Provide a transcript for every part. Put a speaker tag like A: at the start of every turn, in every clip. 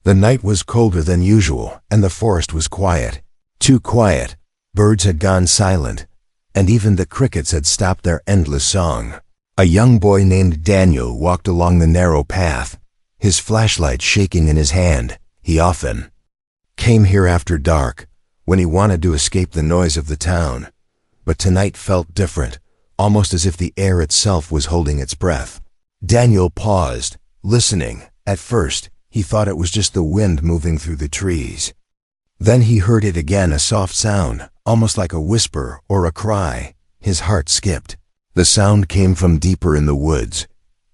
A: The night was colder than usual, and the forest was quiet. Too quiet. Birds had gone silent, and even the crickets had stopped their endless song. A young boy named Daniel walked along the narrow path, his flashlight shaking in his hand. He often came here after dark, when he wanted to escape the noise of the town. But tonight felt different, almost as if the air itself was holding its breath. Daniel paused, listening. At first, he thought it was just the wind moving through the trees. Then he heard it again, a soft sound, almost like a whisper or a cry. His heart skipped. The sound came from deeper in the woods.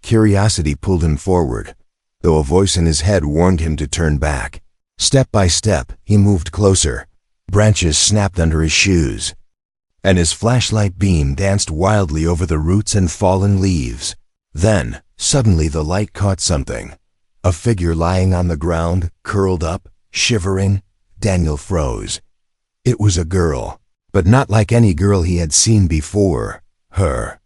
A: Curiosity pulled him forward, though a voice in his head warned him to turn back. Step by step, he moved closer. Branches snapped under his shoes, and his flashlight beam danced wildly over the roots and fallen leaves. Then, suddenly the light caught something. A figure lying on the ground, curled up, shivering. Daniel froze. It was a girl, but not like any girl he had seen before. Her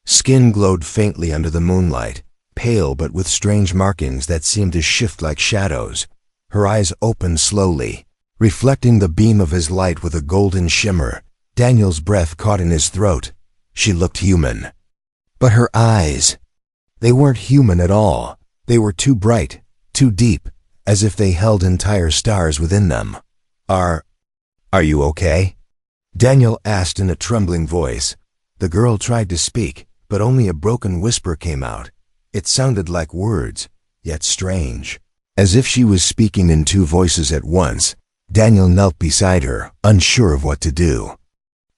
A: skin glowed faintly under the moonlight, pale but with strange markings that seemed to shift like shadows. Her eyes opened slowly, reflecting the beam of his light with a golden shimmer. Daniel's breath caught in his throat. She looked human. But her eyes, they weren't human at all. They were too bright, too deep, as if they held entire stars within them. Are you okay?" Daniel asked in a trembling voice. The girl tried to speak, but only a broken whisper came out. It sounded like words, yet strange, as if she was speaking in two voices at once. Daniel knelt beside her, unsure of what to do.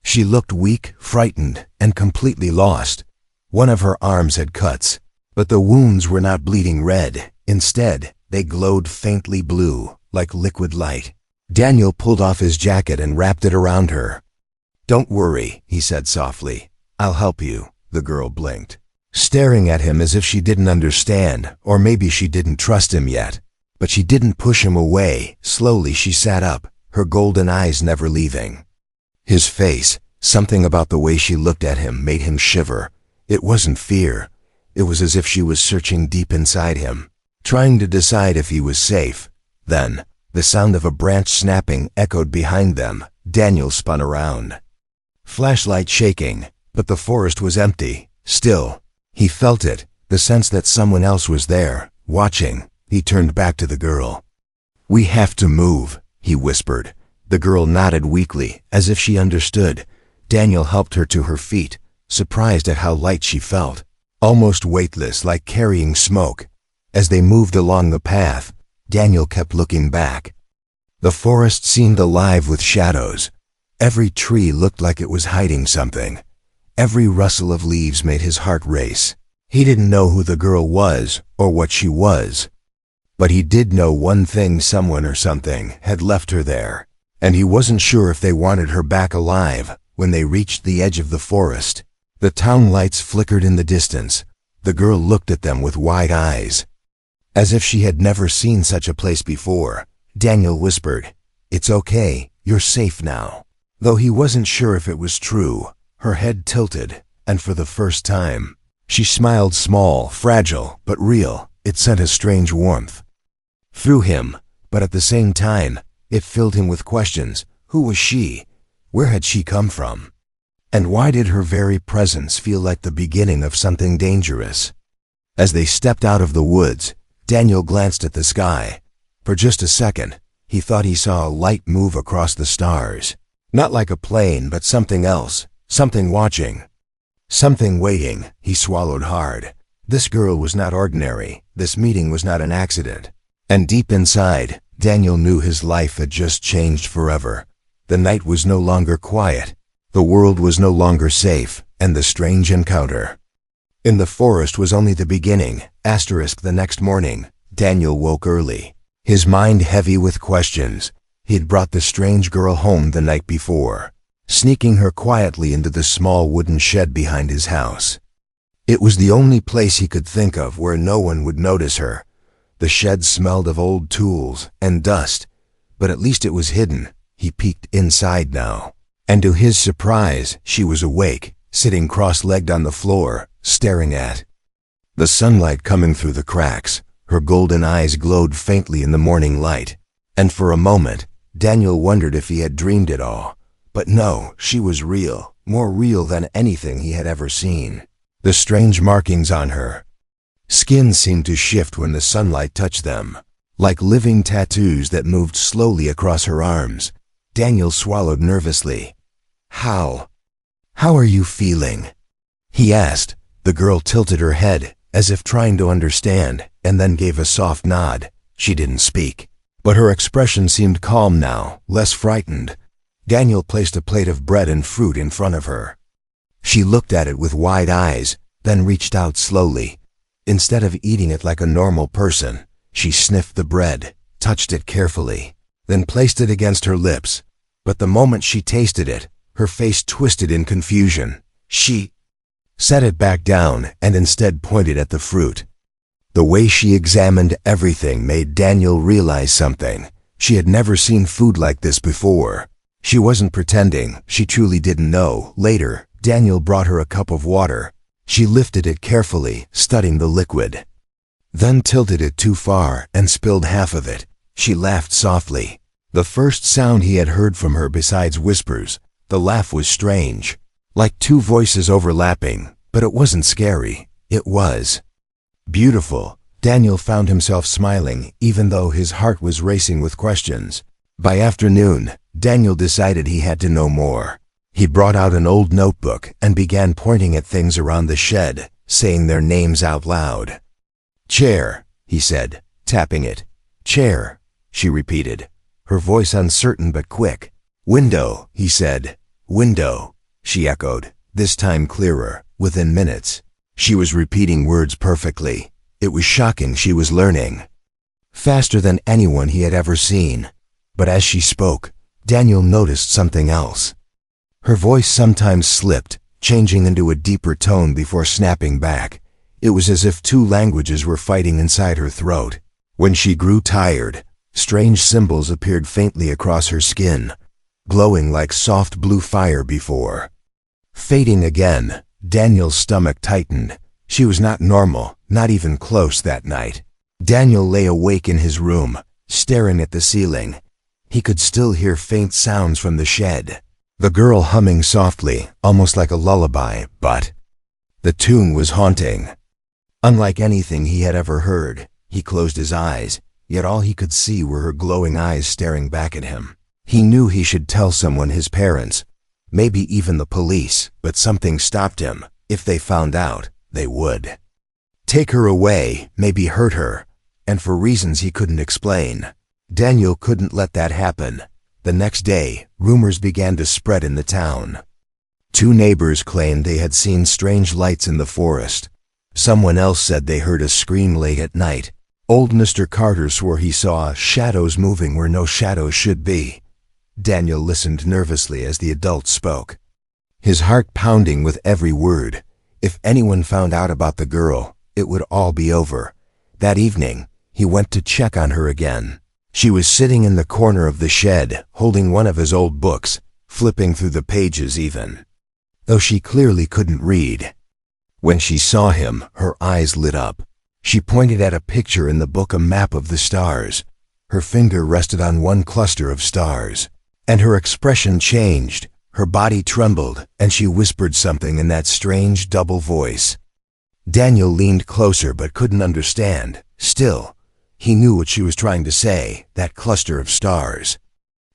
A: She looked weak, frightened, and completely lost. One of her arms had cuts, but the wounds were not bleeding red. Instead, they glowed faintly blue, like liquid light. Daniel pulled off his jacket and wrapped it around her. "Don't worry," he said softly. "I'll help you." The girl blinked, staring at him as if she didn't understand, or maybe she didn't trust him yet. But she didn't push him away. Slowly she sat up, her golden eyes never leaving. His face, something about the way she looked at him made him shiver. It wasn't fear. It was as if she was searching deep inside him, trying to decide if he was safe. Then, the sound of a branch snapping echoed behind them. Daniel spun around, flashlight shaking, but the forest was empty, still. He felt it, the sense that someone else was there, watching. He turned back to the girl. "We have to move," he whispered. The girl nodded weakly, as if she understood. Daniel helped her to her feet, surprised at how light she felt, almost weightless, like carrying smoke. As they moved along the path, Daniel kept looking back. The forest seemed alive with shadows. Every tree looked like it was hiding something. Every rustle of leaves made his heart race. He didn't know who the girl was or what she was, but he did know one thing: someone or something had left her there, and he wasn't sure if they wanted her back alive. When they reached the edge of the forest, the town lights flickered in the distance. The girl looked at them with wide eyes, as if she had never seen such a place before. Daniel whispered, "It's okay, you're safe now." Though he wasn't sure if it was true, her head tilted, and for the first time, she smiled, small, fragile, but real. It sent a strange warmth through him, but at the same time, it filled him with questions. Who was she? Where had she come from? And why did her very presence feel like the beginning of something dangerous? As they stepped out of the woods, Daniel glanced at the sky. For just a second, he thought he saw a light move across the stars. Not like a plane, but something else, something watching, something waiting. He swallowed hard. This girl was not ordinary. This meeting was not an accident. And deep inside, Daniel knew his life had just changed forever. The night was no longer quiet. The world was no longer safe, and the strange encounter in the forest was only the beginning. The next morning, Daniel woke early, his mind heavy with questions. He'd brought the strange girl home the night before, sneaking her quietly into the small wooden shed behind his house. It was the only place he could think of where no one would notice her. The shed smelled of old tools and dust, but at least it was hidden. He peeked inside now, and to his surprise, she was awake, sitting cross-legged on the floor, staring at the sunlight coming through the cracks. Her golden eyes glowed faintly in the morning light, and for a moment, Daniel wondered if he had dreamed it all. But no, she was real, more real than anything he had ever seen. The strange markings on her skin seemed to shift when the sunlight touched them, like living tattoos that moved slowly across her arms. Daniel swallowed nervously. How are you feeling?" he asked. The girl tilted her head, as if trying to understand, and then gave a soft nod. She didn't speak, but her expression seemed calm now, less frightened. Daniel placed a plate of bread and fruit in front of her. She looked at it with wide eyes, then reached out slowly. Instead of eating it like a normal person, she sniffed the bread, touched it carefully, then placed it against her lips. But the moment she tasted it, her face twisted in confusion. She set it back down and instead pointed at the fruit. The way she examined everything made Daniel realize something. She had never seen food like this before. She wasn't pretending, she truly didn't know. Later, Daniel brought her a cup of water. She lifted it carefully, studying the liquid, then tilted it too far and spilled half of it. She laughed softly. The first sound he had heard from her besides whispers. The laugh was strange, like two voices overlapping, but it wasn't scary. It was beautiful. Daniel found himself smiling, even though his heart was racing with questions. By afternoon, Daniel decided he had to know more. He brought out an old notebook and began pointing at things around the shed, saying their names out loud. "Chair," he said, tapping it. "Chair," she repeated, her voice uncertain but quick. "Window," he said. "Window," she echoed, this time clearer. Within minutes, she was repeating words perfectly. It was shocking. She was learning faster than anyone he had ever seen. But as she spoke, Daniel noticed something else. Her voice sometimes slipped, changing into a deeper tone before snapping back. It was as if two languages were fighting inside her throat. When she grew tired, strange symbols appeared faintly across her skin, glowing like soft blue fire before fading again. Daniel's stomach tightened. She was not normal, not even close that night. Daniel lay awake in his room, staring at the ceiling. He could still hear faint sounds from the shed. The girl humming softly, almost like a lullaby, but the tune was haunting. Unlike anything he had ever heard. He closed his eyes, yet all he could see were her glowing eyes staring back at him. He knew he should tell someone, his parents, maybe even the police, but something stopped him. If they found out, they would take her away, maybe hurt her, and for reasons he couldn't explain. Daniel couldn't let that happen. The next day, rumors began to spread in the town. Two neighbors claimed they had seen strange lights in the forest. Someone else said they heard a scream late at night. Old Mr. Carter swore he saw shadows moving where no shadows should be. Daniel listened nervously as the adult spoke, his heart pounding with every word. If anyone found out about the girl, it would all be over. That evening, he went to check on her again. She was sitting in the corner of the shed, holding one of his old books, flipping through the pages even, though she clearly couldn't read. When she saw him, her eyes lit up. She pointed at a picture in the book, a map of the stars. Her finger rested on one cluster of stars, and her expression changed. Her body trembled, and she whispered something in that strange double voice. Daniel leaned closer but couldn't understand. Still, he knew what she was trying to say, that cluster of stars.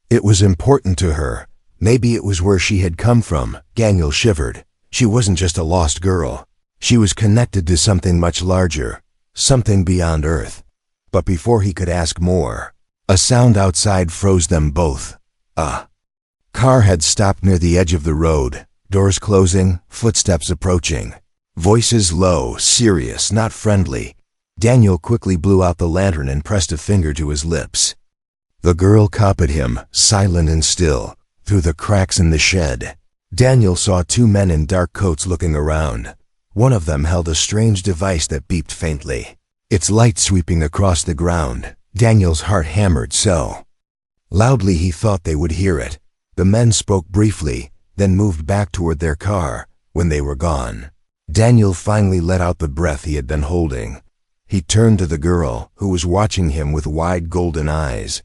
A: It was important to her. Maybe it was where she had come from. Daniel shivered. She wasn't just a lost girl. She was connected to something much larger, something beyond Earth. But before he could ask more, a sound outside froze them both. A car had stopped near the edge of the road, doors closing, footsteps approaching. Voices low, serious, not friendly. Daniel quickly blew out the lantern and pressed a finger to his lips. The girl copied him, silent and still, through the cracks in the shed. Daniel saw two men in dark coats looking around. One of them held a strange device that beeped faintly, its light sweeping across the ground. Daniel's heart hammered so loudly he thought they would hear it. The men spoke briefly, then moved back toward their car. When they were gone, Daniel finally let out the breath he had been holding. He turned to the girl, who was watching him with wide golden eyes.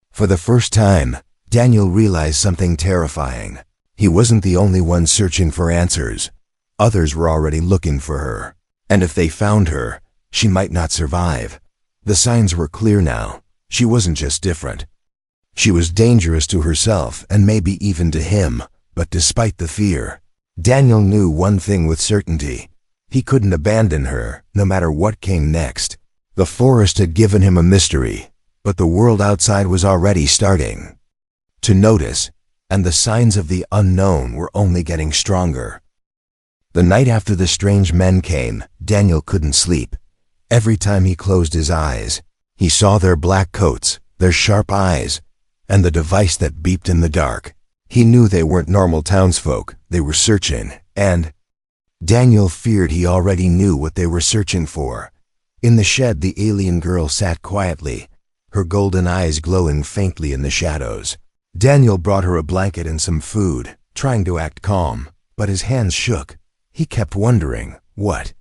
A: For the first time, Daniel realized something terrifying. He wasn't the only one searching for answers. Others were already looking for her. And if they found her, she might not survive. The signs were clear now. She wasn't just different. She was dangerous to herself and maybe even to him. But despite the fear, Daniel knew one thing with certainty. He couldn't abandon her, no matter what came next. The forest had given him a mystery, but the world outside was already starting to notice, and the signs of the unknown were only getting stronger. The night after the strange men came, Daniel couldn't sleep. Every time he closed his eyes, he saw their black coats, their sharp eyes, and the device that beeped in the dark. He knew they weren't normal townsfolk. They were searching, and Daniel feared he already knew what they were searching for. In the shed, the alien girl sat quietly, her golden eyes glowing faintly in the shadows. Daniel brought her a blanket and some food, trying to act calm, but his hands shook. He kept wondering, what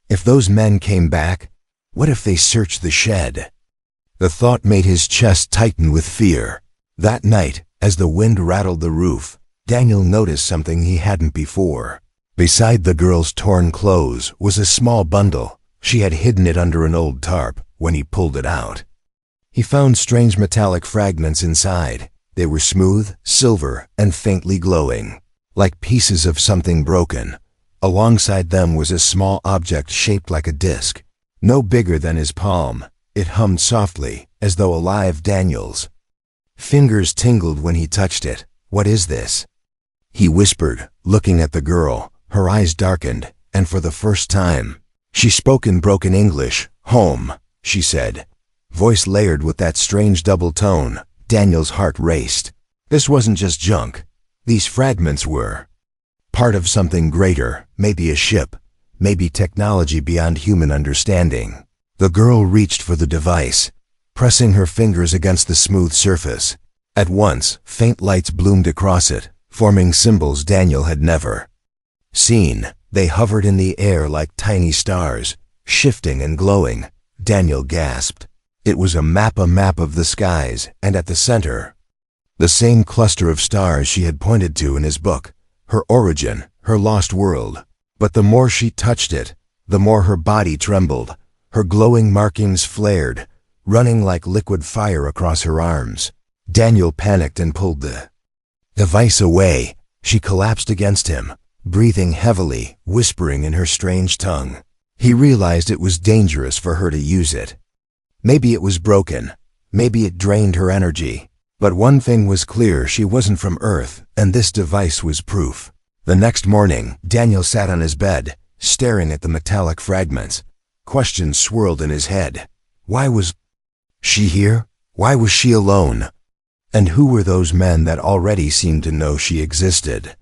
A: if those men came back? What if they searched the shed? The thought made his chest tighten with fear. That night, as the wind rattled the roof, Daniel noticed something he hadn't before. Beside the girl's torn clothes was a small bundle. She had hidden it under an old tarp. When he pulled it out, he found strange metallic fragments inside. They were smooth, silver, and faintly glowing, like pieces of something broken. Alongside them was a small object shaped like a disc, no bigger than his palm. It hummed softly, as though alive. Daniel's fingers tingled when he touched it. "What is this?" he whispered, looking at the girl. Her eyes darkened, and for the first time, she spoke in broken English. "Home," she said, voice layered with that strange double tone. Daniel's heart raced. This wasn't just junk. These fragments were part of something greater, maybe a ship, maybe technology beyond human understanding. The girl reached for the device, pressing her fingers against the smooth surface. At once, faint lights bloomed across it, forming symbols Daniel had never seen. They hovered in the air like tiny stars, shifting and glowing. Daniel gasped. It was a map of the skies, and at the center, the same cluster of stars she had pointed to in his book. Her origin, her lost world. But the more she touched it, the more her body trembled. Her glowing markings flared, running like liquid fire across her arms. Daniel panicked and pulled the device away. She collapsed against him, breathing heavily, whispering in her strange tongue. He realized it was dangerous for her to use it. Maybe it was broken. Maybe it drained her energy. But one thing was clear: she wasn't from Earth, and this device was proof. The next morning, Daniel sat on his bed, staring at the metallic fragments. Questions swirled in his head. Why was she here? Why was she alone? And who were those men that already seemed to know she existed?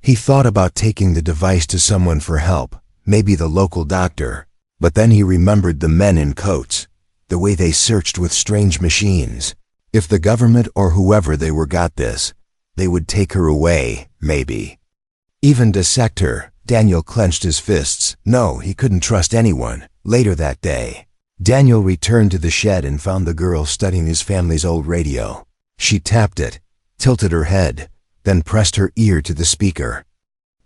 A: He thought about taking the device to someone for help, maybe the local doctor. But then he remembered the men in coats, the way they searched with strange machines. If the government or whoever they were got this, they would take her away, maybe even dissect her. Daniel clenched his fists. No, he couldn't trust anyone. Later that day, Daniel returned to the shed and found the girl studying his family's old radio. She tapped it, tilted her head, then pressed her ear to the speaker.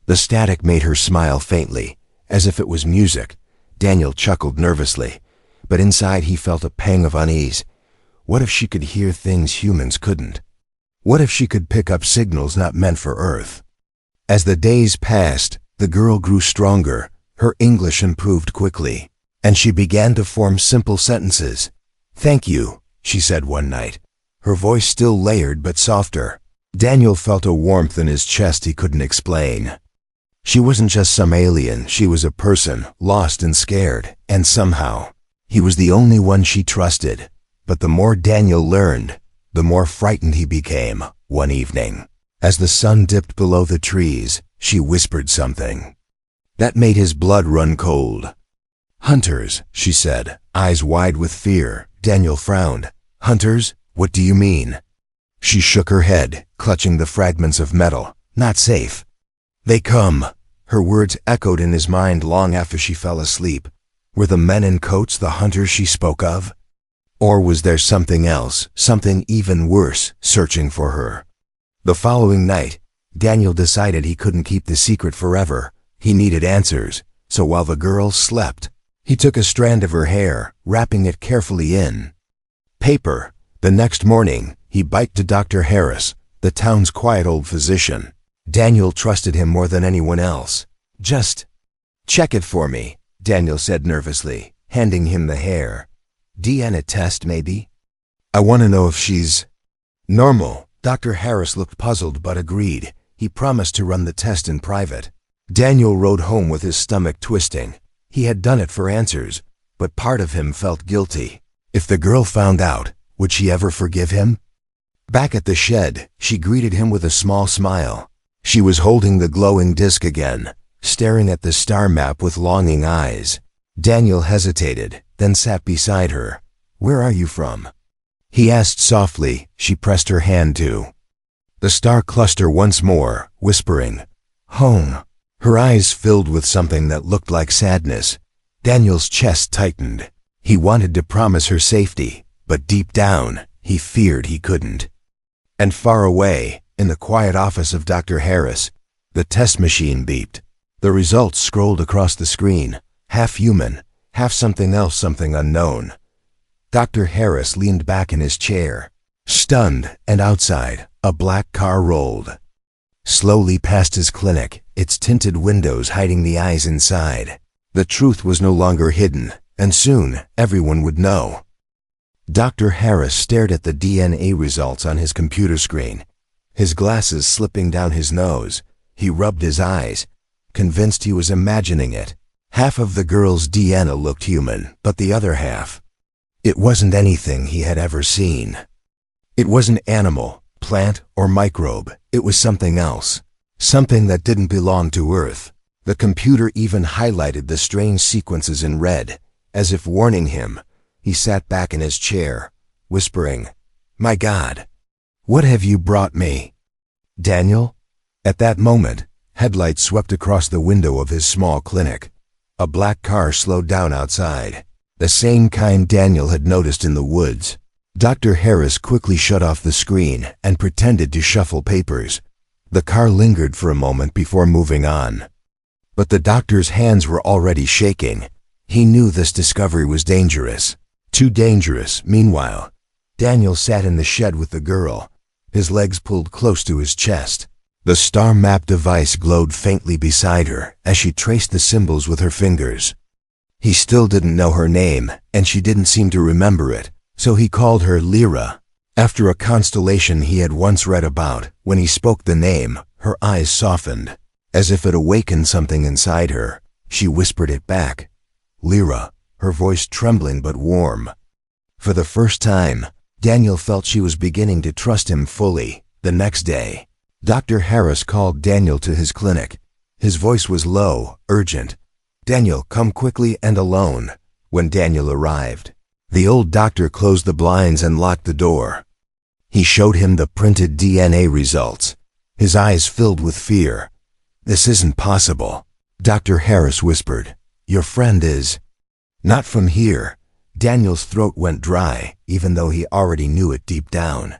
A: The static made her smile faintly, as if it was music. Daniel chuckled nervously, but inside he felt a pang of unease. What if she could hear things humans couldn't? What if she could pick up signals not meant for Earth? As the days passed, the girl grew stronger. Her English improved quickly, and she began to form simple sentences. "Thank you," she said one night, her voice still layered but softer. Daniel felt a warmth in his chest he couldn't explain. She wasn't just some alien. She was a person, lost and scared, and somehow, he was the only one she trusted. But the more Daniel learned, the more frightened he became. One evening, as the sun dipped below the trees, she whispered something that made his blood run cold. "Hunters," she said, eyes wide with fear. Daniel frowned. "Hunters? What do you mean?" She shook her head, clutching the fragments of metal. "Not safe. They come." Her words echoed in his mind long after she fell asleep. Were the men in coats the hunters she spoke of? Or was there something else, something even worse, searching for her? The following night, Daniel decided he couldn't keep the secret forever. He needed answers, so while the girl slept, he took a strand of her hair, wrapping it carefully in paper. The next morning, he biked to Dr. Harris, the town's quiet old physician. Daniel trusted him more than anyone else. "Just check it for me," Daniel said nervously, handing him the hair. "DNA test, maybe? I want to know if she's normal." Dr. Harris looked puzzled but agreed. He promised to run the test in private. Daniel rode home with his stomach twisting. He had done it for answers, but part of him felt guilty. If the girl found out, would she ever forgive him? Back at the shed, she greeted him with a small smile. She was holding the glowing disc again, staring at the star map with longing eyes. Daniel hesitated, then sat beside her. "Where are you from?" he asked softly. She pressed her hand to the star cluster once more, whispering, "Home." Her eyes filled with something that looked like sadness. Daniel's chest tightened. He wanted to promise her safety, but deep down, he feared he couldn't. And far away, in the quiet office of Dr. Harris, the test machine beeped. The results scrolled across the screen, half human, half something else, something unknown. Dr. Harris leaned back in his chair, stunned, and outside, a black car rolled slowly past his clinic, its tinted windows hiding the eyes inside. The truth was no longer hidden, and soon everyone would know. Dr. Harris stared at the DNA results on his computer screen, his glasses slipping down his nose. He rubbed his eyes, convinced he was imagining it. Half of the girl's DNA looked human, but the other half, it wasn't anything he had ever seen. It wasn't animal, plant, or microbe. It was something else, something that didn't belong to Earth. The computer even highlighted the strange sequences in red, as if warning him. He sat back in his chair, whispering, "My God, what have you brought me?" "Daniel?" At that moment, headlights swept across the window of his small clinic. A black car slowed down outside, the same kind Daniel had noticed in the woods. Dr. Harris quickly shut off the screen and pretended to shuffle papers. The car lingered for a moment before moving on. But the doctor's hands were already shaking. He knew this discovery was dangerous. Too dangerous. Meanwhile, Daniel sat in the shed with the girl, his legs pulled close to his chest. The star map device glowed faintly beside her as she traced the symbols with her fingers. He still didn't know her name, and she didn't seem to remember it, so he called her Lyra, after a constellation he had once read about. When he spoke the name, her eyes softened, as if it awakened something inside her. She whispered it back, "Lyra," her voice trembling but warm. For the first time, Daniel felt she was beginning to trust him fully. The next day, Dr. Harris called Daniel to his clinic. His voice was low, urgent. "Daniel, come quickly and alone." When Daniel arrived, the old doctor closed the blinds and locked the door. He showed him the printed DNA results. His eyes filled with fear. "This isn't possible," Dr. Harris whispered. "Your friend is not from here." Daniel's throat went dry, even though he already knew it deep down.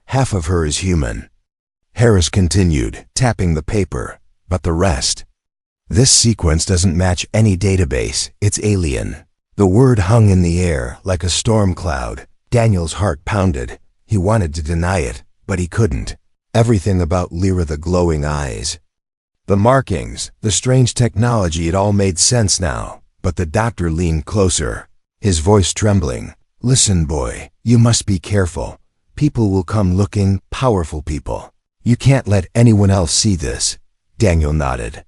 A: "Half of her is human," Harris continued, tapping the paper. "But the rest? This sequence doesn't match any database. It's alien." The word hung in the air like a storm cloud. Daniel's heart pounded. He wanted to deny it, but he couldn't. Everything about Lyra, the glowing eyes, the markings, the strange technology, it all made sense now. But the doctor leaned closer, his voice trembling. "Listen, boy, you must be careful. People will come looking, powerful people. You can't let anyone else see this." Daniel nodded,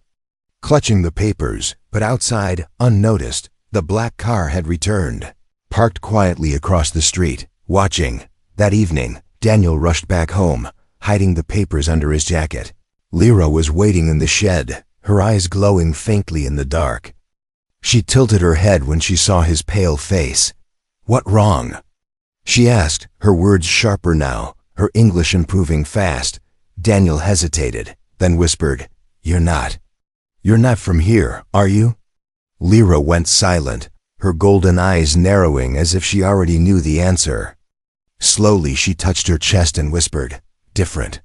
A: clutching the papers, but outside, unnoticed, the black car had returned, parked quietly across the street, watching. That evening, Daniel rushed back home, hiding the papers under his jacket. Lyra was waiting in the shed, her eyes glowing faintly in the dark. She tilted her head when she saw his pale face. "What wrong?" she asked, her words sharper now, her English improving fast. Daniel hesitated, then whispered, You're not from here, are you?" Lyra went silent, her golden eyes narrowing as if she already knew the answer. Slowly she touched her chest and whispered, "Different."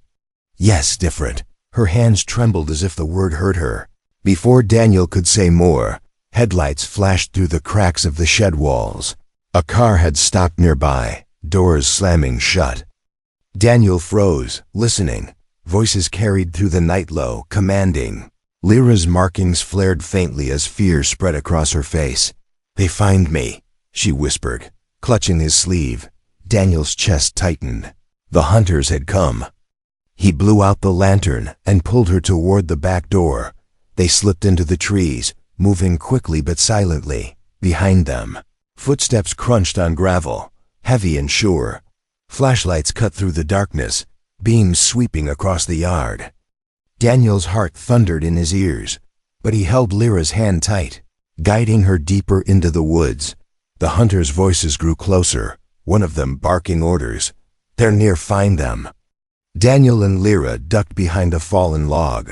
A: Yes, different. Her hands trembled as if the word hurt her. Before Daniel could say more, headlights flashed through the cracks of the shed walls. A car had stopped nearby, doors slamming shut. Daniel froze, listening. Voices carried through the night low, commanding. Lyra's markings flared faintly as fear spread across her face. "They find me," she whispered, clutching his sleeve. Daniel's chest tightened. The hunters had come. He blew out the lantern and pulled her toward the back door. They slipped into the trees, moving quickly but silently. Behind them, footsteps crunched on gravel, heavy and sure. Flashlights cut through the darkness, beams sweeping across the yard. Daniel's heart thundered in his ears, but he held Lyra's hand tight, guiding her deeper into the woods. The hunters' voices grew closer, one of them barking orders. "They're near, find them." Daniel and Lyra ducked behind a fallen log.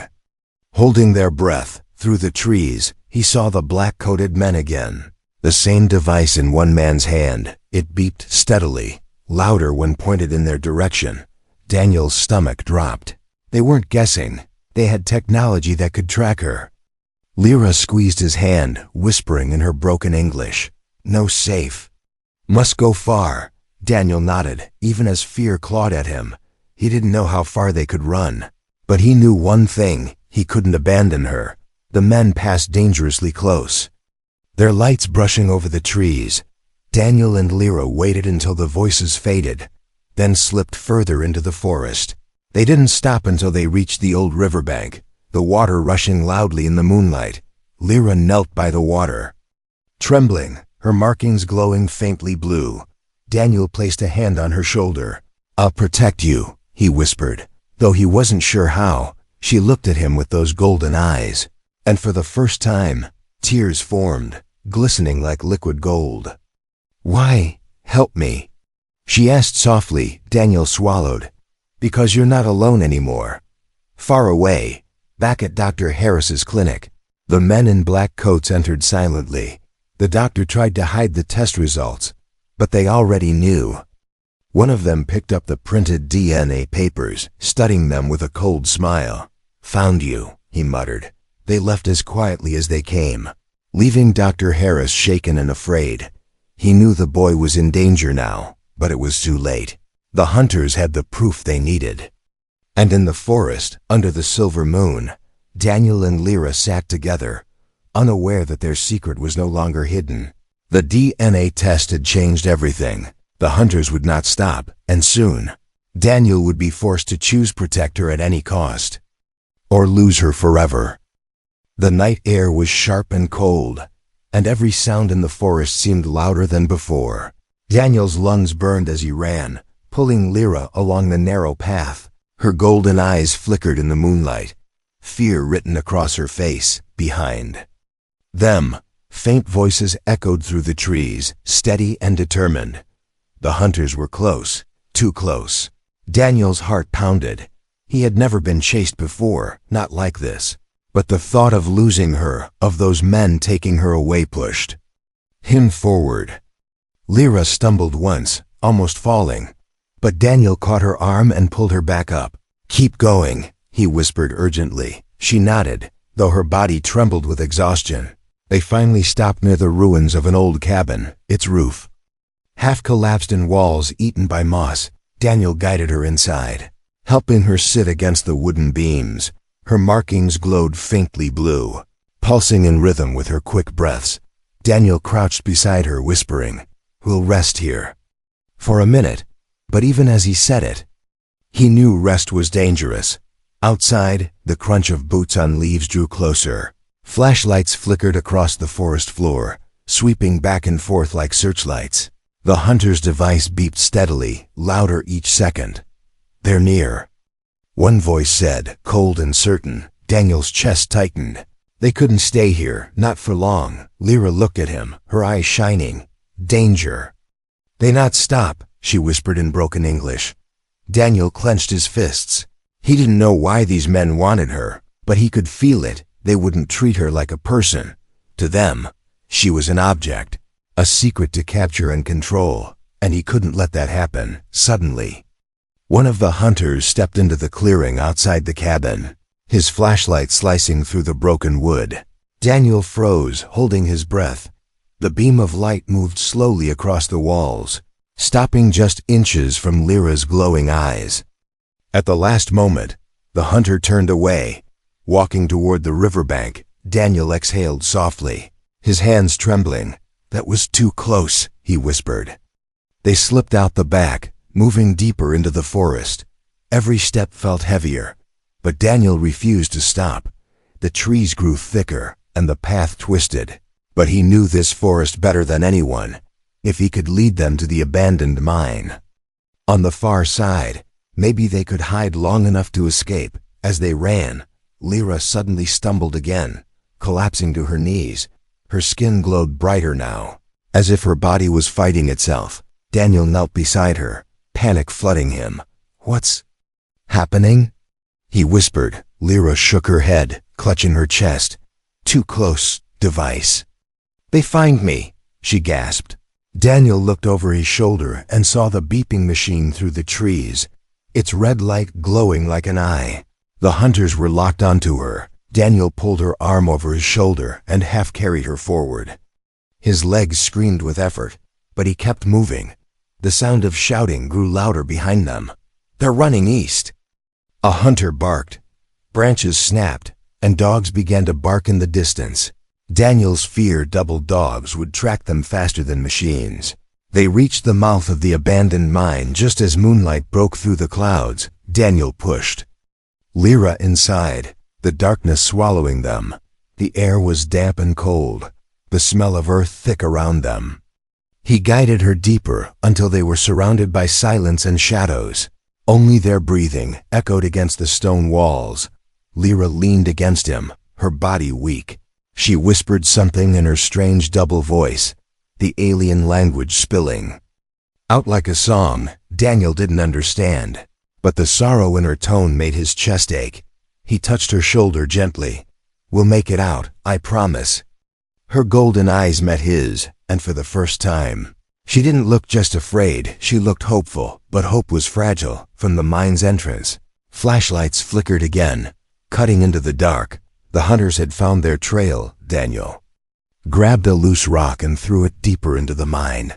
A: Holding their breath, through the trees, he saw the black-coated men again. The same device in one man's hand. It beeped steadily, louder when pointed in their direction. Daniel's stomach dropped. They weren't guessing. They had technology that could track her. Lyra squeezed his hand, whispering in her broken English, "No safe." "Must go far." Daniel nodded, even as fear clawed at him. He didn't know how far they could run. But he knew one thing, he couldn't abandon her. The men passed dangerously close, their lights brushing over the trees. Daniel and Lyra waited until the voices faded, then slipped further into the forest. They didn't stop until they reached the old riverbank, the water rushing loudly in the moonlight. Lyra knelt by the water, trembling, her markings glowing faintly blue. Daniel placed a hand on her shoulder. "I'll protect you," he whispered. Though he wasn't sure how, she looked at him with those golden eyes. And for the first time, tears formed, glistening like liquid gold. "Why, help me?" she asked softly. Daniel swallowed. "Because you're not alone anymore." Far away, back at Dr. Harris's clinic, the men in black coats entered silently. The doctor tried to hide the test results, but they already knew. One of them picked up the printed DNA papers, studying them with a cold smile. "Found you," he muttered. They left as quietly as they came, leaving Dr. Harris shaken and afraid. He knew the boy was in danger now, but it was too late. The hunters had the proof they needed. And in the forest, under the silver moon, Daniel and Lyra sat together, unaware that their secret was no longer hidden. The DNA test had changed everything. The hunters would not stop, and soon, Daniel would be forced to choose protect her at any cost, or lose her forever. The night air was sharp and cold, and every sound in the forest seemed louder than before. Daniel's lungs burned as he ran, pulling Lyra along the narrow path. Her golden eyes flickered in the moonlight, fear written across her face. Behind them, faint voices echoed through the trees, steady and determined. The hunters were close, too close. Daniel's heart pounded. He had never been chased before, not like this. But the thought of losing her, of those men taking her away, pushed him forward. Lyra stumbled once, almost falling, but Daniel caught her arm and pulled her back up. "Keep going," he whispered urgently. She nodded, though her body trembled with exhaustion. They finally stopped near the ruins of an old cabin, its roof half collapsed in walls eaten by moss. Daniel guided her inside, helping her sit against the wooden beams. Her markings glowed faintly blue, pulsing in rhythm with her quick breaths. Daniel crouched beside her, whispering, "We'll rest here." For a minute, but even as he said it, he knew rest was dangerous. Outside, the crunch of boots on leaves drew closer. Flashlights flickered across the forest floor, sweeping back and forth like searchlights. The hunter's device beeped steadily, louder each second. "They're near," one voice said, cold and certain. Daniel's chest tightened. They couldn't stay here, not for long. Lyra looked at him, her eyes shining. "Danger." "They not stop," she whispered in broken English. Daniel clenched his fists. He didn't know why these men wanted her, but he could feel it. They wouldn't treat her like a person. To them, she was an object. A secret to capture and control, and he couldn't let that happen. Suddenly, one of the hunters stepped into the clearing outside the cabin, his flashlight slicing through the broken wood. Daniel froze, holding his breath. The beam of light moved slowly across the walls, stopping just inches from Lyra's glowing eyes. At the last moment, the hunter turned away. Walking toward the riverbank, Daniel exhaled softly, his hands trembling. "That was too close," he whispered. They slipped out the back, moving deeper into the forest. Every step felt heavier, but Daniel refused to stop. The trees grew thicker, and the path twisted. But he knew this forest better than anyone, if he could lead them to the abandoned mine. On the far side, maybe they could hide long enough to escape. As they ran, Lyra suddenly stumbled again, collapsing to her knees. Her skin glowed brighter now, as if her body was fighting itself. Daniel knelt beside her, panic flooding him. "What's happening?" he whispered. Lyra shook her head, clutching her chest. "Too close, device." "They find me," she gasped. Daniel looked over his shoulder and saw the beeping machine through the trees, its red light glowing like an eye. The hunters were locked onto her. Daniel pulled her arm over his shoulder and half carried her forward. His legs screamed with effort, but he kept moving. The sound of shouting grew louder behind them. "They're running east." A hunter barked. Branches snapped, and dogs began to bark in the distance. Daniel's fear doubled. Dogs would track them faster than machines. They reached the mouth of the abandoned mine just as moonlight broke through the clouds. Daniel pushed Lyra inside, the darkness swallowing them. The air was damp and cold, the smell of earth thick around them. He guided her deeper until they were surrounded by silence and shadows. Only their breathing echoed against the stone walls. Lyra leaned against him, her body weak. She whispered something in her strange double voice, the alien language spilling out like a song. Daniel didn't understand, but the sorrow in her tone made his chest ache. He touched her shoulder gently. "We'll make it out, I promise." Her golden eyes met his, and for the first time, she didn't look just afraid, she looked hopeful. But hope was fragile. From the mine's entrance, flashlights flickered again, cutting into the dark. The hunters had found their trail. Daniel grabbed a loose rock and threw it deeper into the mine,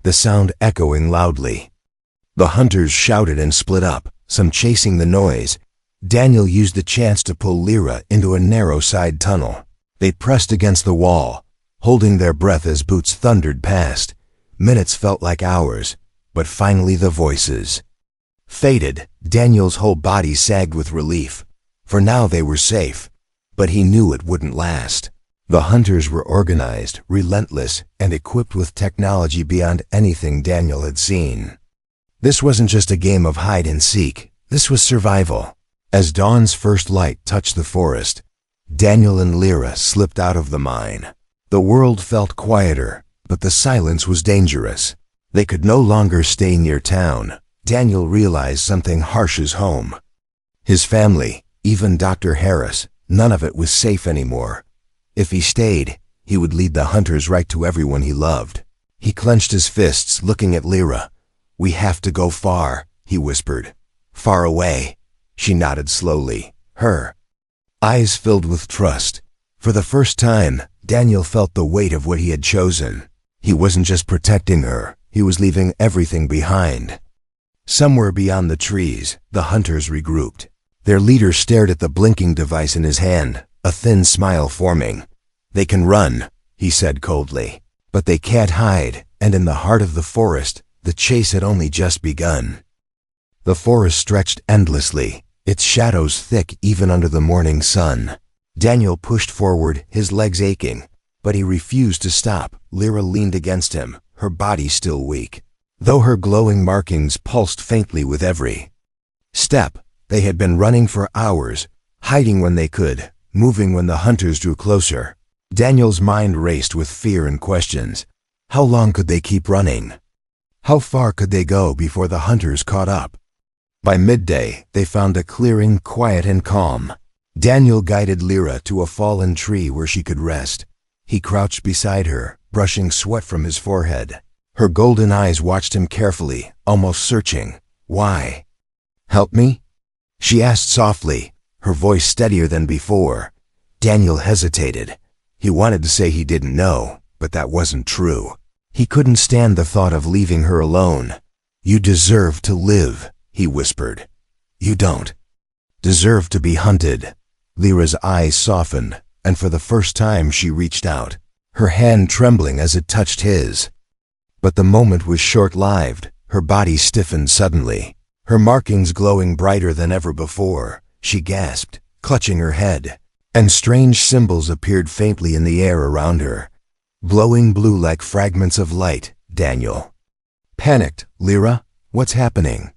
A: the sound echoing loudly. The hunters shouted and split up, some chasing the noise. Daniel used the chance to pull Lyra into a narrow side tunnel. They pressed against the wall, holding their breath as boots thundered past. Minutes felt like hours, but finally the voices faded. Daniel's whole body sagged with relief. For now they were safe, but he knew it wouldn't last. The hunters were organized, relentless, and equipped with technology beyond anything Daniel had seen. This wasn't just a game of hide and seek, this was survival. As dawn's first light touched the forest, Daniel and Lyra slipped out of the mine. The world felt quieter, but the silence was dangerous. They could no longer stay near town. Daniel realized something harsh as home. His family, even Dr. Harris, none of it was safe anymore. If he stayed, he would lead the hunters right to everyone he loved. He clenched his fists, looking at Lyra. "We have to go far," he whispered. "Far away." She nodded slowly, her eyes filled with trust. For the first time, Daniel felt the weight of what he had chosen. He wasn't just protecting her, he was leaving everything behind. Somewhere beyond the trees, the hunters regrouped. Their leader stared at the blinking device in his hand, a thin smile forming. "They can run," he said coldly, "but they can't hide," and in the heart of the forest, the chase had only just begun. The forest stretched endlessly, its shadows thick even under the morning sun. Daniel pushed forward, his legs aching, but he refused to stop. Lyra leaned against him, her body still weak, though her glowing markings pulsed faintly with every step. They had been running for hours, hiding when they could, moving when the hunters drew closer. Daniel's mind raced with fear and questions. How long could they keep running? How far could they go before the hunters caught up? By midday, they found a clearing quiet and calm. Daniel guided Lyra to a fallen tree where she could rest. He crouched beside her, brushing sweat from his forehead. Her golden eyes watched him carefully, almost searching. Why? Help me? She asked softly, her voice steadier than before. Daniel hesitated. He wanted to say he didn't know, but that wasn't true. He couldn't stand the thought of leaving her alone. You deserve to live, he whispered. You don't deserve to be hunted. Lyra's eyes softened, and for the first time she reached out, her hand trembling as it touched his. But the moment was short-lived. Her body stiffened suddenly, her markings glowing brighter than ever before. She gasped, clutching her head, and strange symbols appeared faintly in the air around her, glowing blue like fragments of light. Daniel panicked. Lyra, what's happening?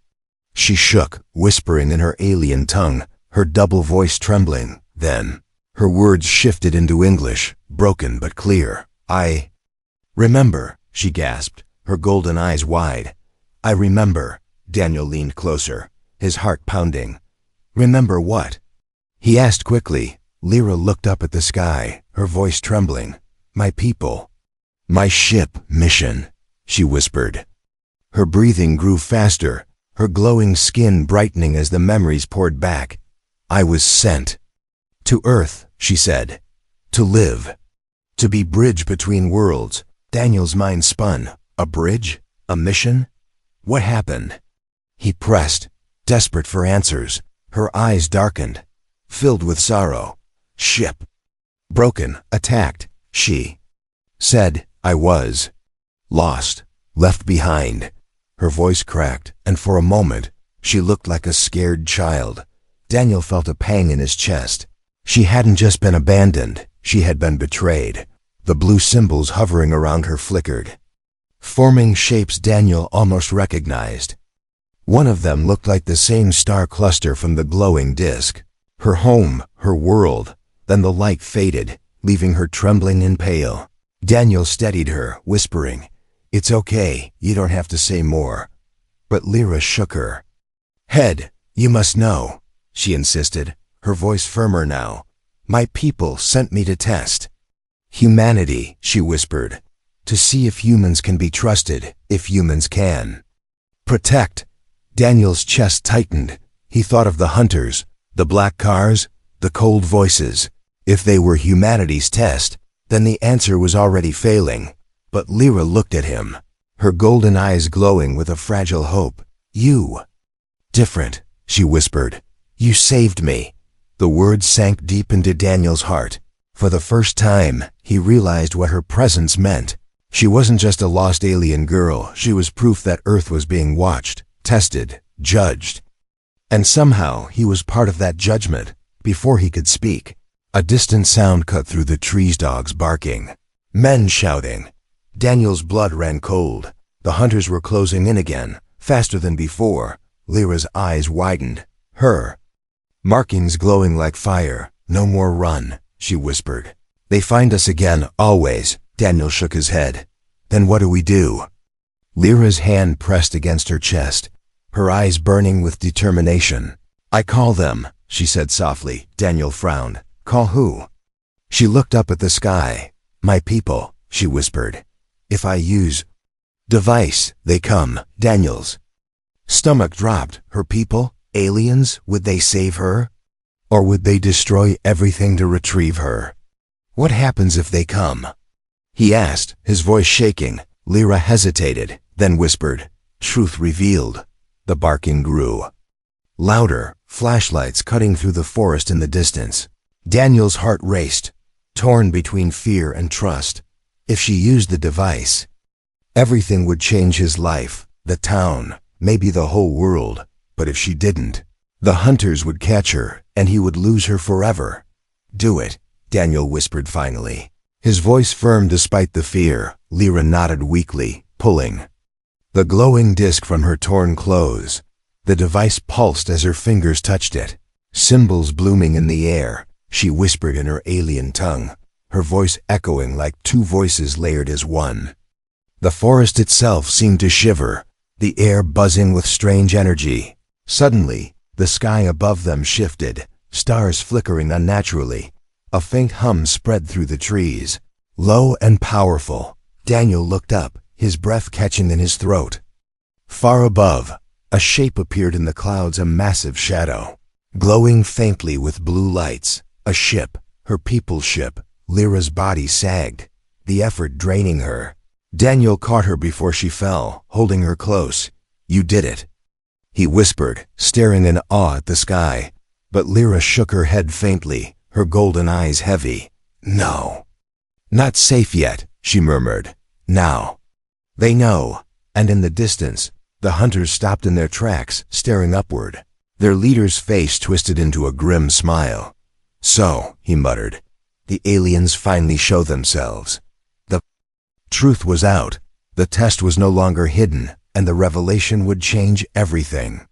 A: She shook, whispering in her alien tongue, her double voice trembling. Then, her words shifted into English, broken but clear. I remember, she gasped, her golden eyes wide. I remember. Daniel leaned closer, his heart pounding. Remember what? He asked quickly. Lyra looked up at the sky, her voice trembling. My people. My ship mission, she whispered. Her breathing grew faster, her glowing skin brightening as the memories poured back. I was sent to Earth, she said. To live. To be bridge between worlds. Daniel's mind spun. A bridge? A mission? What happened? He pressed, desperate for answers. Her eyes darkened, filled with sorrow. Ship. Broken, attacked, she said. I was lost, left behind. Her voice cracked, and for a moment, she looked like a scared child. Daniel felt a pang in his chest. She hadn't just been abandoned, she had been betrayed. The blue symbols hovering around her flickered, forming shapes Daniel almost recognized. One of them looked like the same star cluster from the glowing disk. Her home, her world. Then the light faded, leaving her trembling and pale. Daniel steadied her, whispering, It's okay, you don't have to say more. But Lyra shook her head. You must know, she insisted, her voice firmer now. My people sent me to test humanity, she whispered, to see if humans can be trusted, if humans can protect. Daniel's chest tightened. He thought of the hunters, the black cars, the cold voices. If they were humanity's test, then the answer was already failing. But Lyra looked at him, her golden eyes glowing with a fragile hope. You. Different, she whispered. You saved me. The words sank deep into Daniel's heart. For the first time, he realized what her presence meant. She wasn't just a lost alien girl. She was proof that Earth was being watched, tested, judged. And somehow he was part of that judgment. Before he could speak, a distant sound cut through the trees. Dogs barking, men shouting. Daniel's blood ran cold. The hunters were closing in again, faster than before. Lyra's eyes widened, her markings glowing like fire. No more run, she whispered. They find us again, always. Daniel shook his head. Then what do we do? Lyra's hand pressed against her chest, her eyes burning with determination. I call them, she said softly. Daniel frowned. Call who? She looked up at the sky. My people, she whispered. If I use device, they come. Daniel's stomach dropped. Her people? Aliens? Would they save her? Or would they destroy everything to retrieve her? What happens if they come? He asked, his voice shaking. Lyra hesitated, then whispered. Truth revealed. The barking grew louder, flashlights cutting through the forest in the distance. Daniel's heart raced, torn between fear and trust. If she used the device, everything would change his life, the town, maybe the whole world. But if she didn't, the hunters would catch her, and he would lose her forever. Do it, Daniel whispered finally, his voice firm despite the fear. Lyra nodded weakly, pulling the glowing disc from her torn clothes. The device pulsed as her fingers touched it, symbols blooming in the air. She whispered in her alien tongue, her voice echoing like two voices layered as one. The forest itself seemed to shiver, the air buzzing with strange energy. Suddenly, the sky above them shifted, stars flickering unnaturally. A faint hum spread through the trees. Low and powerful, Daniel looked up, his breath catching in his throat. Far above, a shape appeared in the clouds, a massive shadow, glowing faintly with blue lights. A ship, her people's ship. Lyra's body sagged, the effort draining her. Daniel caught her before she fell, holding her close. "You did it," he whispered, staring in awe at the sky. But Lyra shook her head faintly, her golden eyes heavy. "No. Not safe yet," she murmured. "Now." They know, and in the distance, the hunters stopped in their tracks, staring upward. Their leader's face twisted into a grim smile. "So," he muttered, "the aliens finally show themselves." The truth was out. The test was no longer hidden, and the revelation would change everything.